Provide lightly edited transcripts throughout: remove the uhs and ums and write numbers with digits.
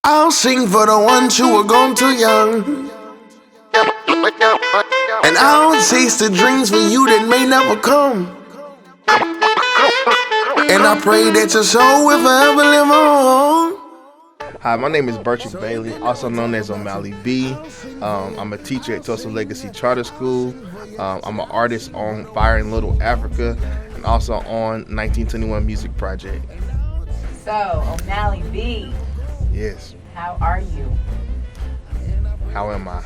I'll sing for the ones who are gone too young. And I'll chase the dreams for you that may never come. And I pray that your soul will forever live on. Hi, my name is Bertrand Bailey, also known as Omaley B. I'm a teacher at Tulsa Legacy Charter School. I'm an artist on Fire in Little Africa and also on 1921 Music Project. So, Omaley B. Yes. How are you? How am I?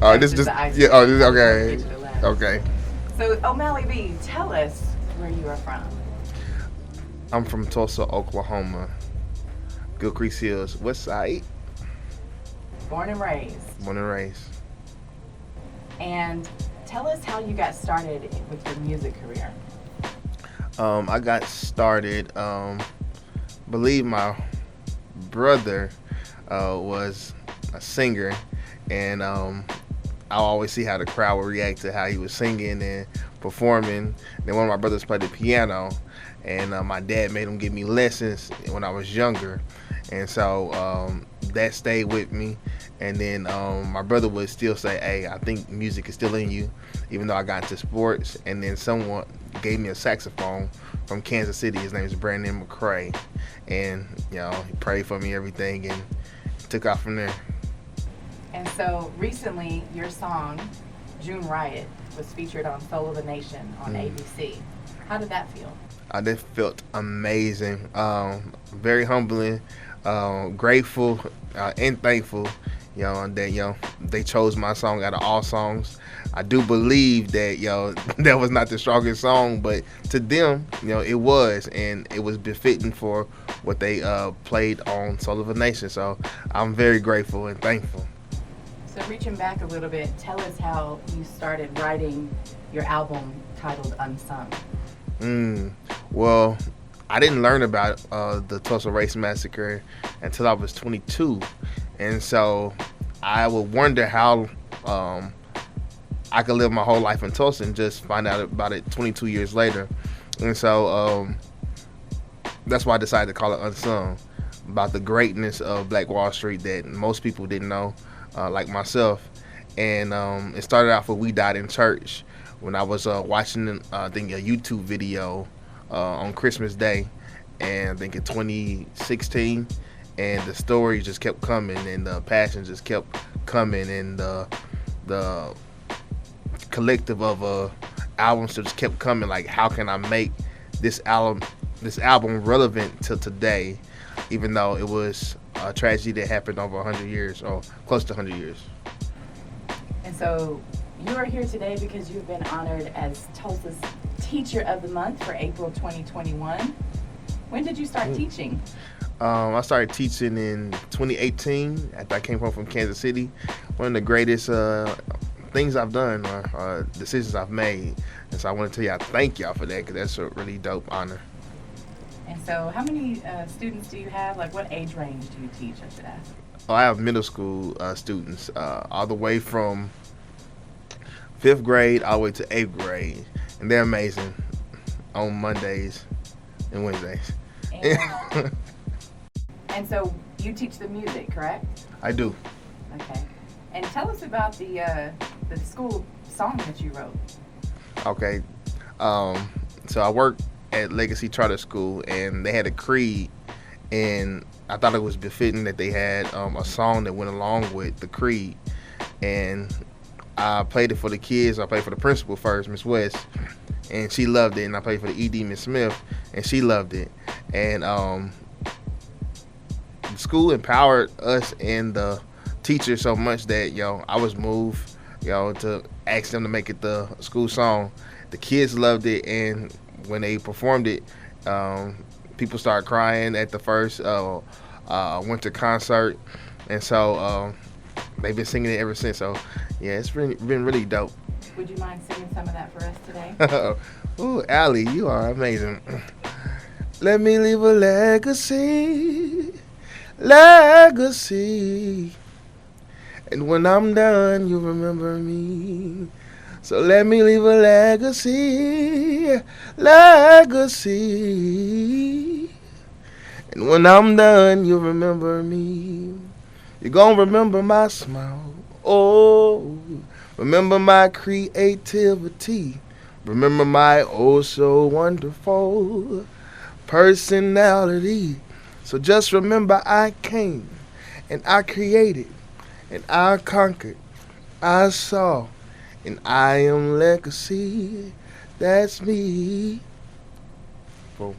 Oh, this just yeah. Oh, this okay. Okay. So, Omaley B, tell us where you are from. I'm from Tulsa, Oklahoma. Gilcrease Hills, West Side. Born and raised. Born and raised. And tell us how you got started with your music career. I got started. Believe my brother was a singer, and I always see how the crowd would react to how he was singing and performing. Then one of my brothers played the piano, and my dad made him give me lessons when I was younger, and so that stayed with me. And then my brother would still say, "Hey, I think music is still in you," even though I got into sports. And then someone gave me a saxophone from Kansas City. His name is Brandon McCray, and he prayed for me, everything, and took off from there. And so recently, your song, June Riot, was featured on Soul of the Nation on ABC. How did that feel? That felt amazing. Very humbling, grateful, and thankful. That they chose my song out of all songs. I do believe that that was not the strongest song, but to them, it was, and it was befitting for what they played on Soul of a Nation. So I'm very grateful and thankful. So reaching back a little bit, tell us how you started writing your album titled Unsung. Well, I didn't learn about the Tulsa Race Massacre until I was 22, and so I would wonder how I could live my whole life in Tulsa and just find out about it 22 years later. And so that's why I decided to call it Unsung, about the greatness of Black Wall Street that most people didn't know, like myself. And it started off with We Died in Church when I was watching, I think, a YouTube video on Christmas Day, and I think in 2016, and the story just kept coming, and the passion just kept coming, and the collective of albums just kept coming. Like, how can I make this album relevant to today, even though it was a tragedy that happened over 100 years or close to 100 years. And so you are here today because you've been honored as Tulsa's Teacher of the Month for April 2021. When did you start teaching? I started teaching in 2018 after I came home from Kansas City. One of the greatest things I've done or decisions I've made. And so I want to tell y'all thank y'all for that, because that's a really dope honor. And so how many students do you have? Like, what age range do you teach, I should ask? I have middle school students, all the way from 5th grade all the way to 8th grade. And they're amazing on Mondays and Wednesdays. And so you teach the music, correct? I do. Okay. And tell us about the school song that you wrote. Okay. So I work at Legacy Charter School, and they had a creed, and I thought it was befitting that they had a song that went along with the creed. And I played it for the kids. I played for the principal first, Miss West, and she loved it. And I played for the ED, Miss Smith, and she loved it. And the school empowered us and the teachers so much that I was moved to ask them to make it the school song. The kids loved it, and when they performed it, people started crying at the first winter concert, and so they've been singing it ever since. So yeah, it's been really dope. Would you mind singing some of that for us today? Ooh, Allie, you are amazing. Let me leave a legacy, and when I'm done, you remember me. So let me leave a legacy, And when I'm done, you'll remember me. You're gonna remember my smile. Oh, remember my creativity. Remember my oh so wonderful personality. So just remember I came and I created and I conquered. I saw and I am legacy. That's me. Boom.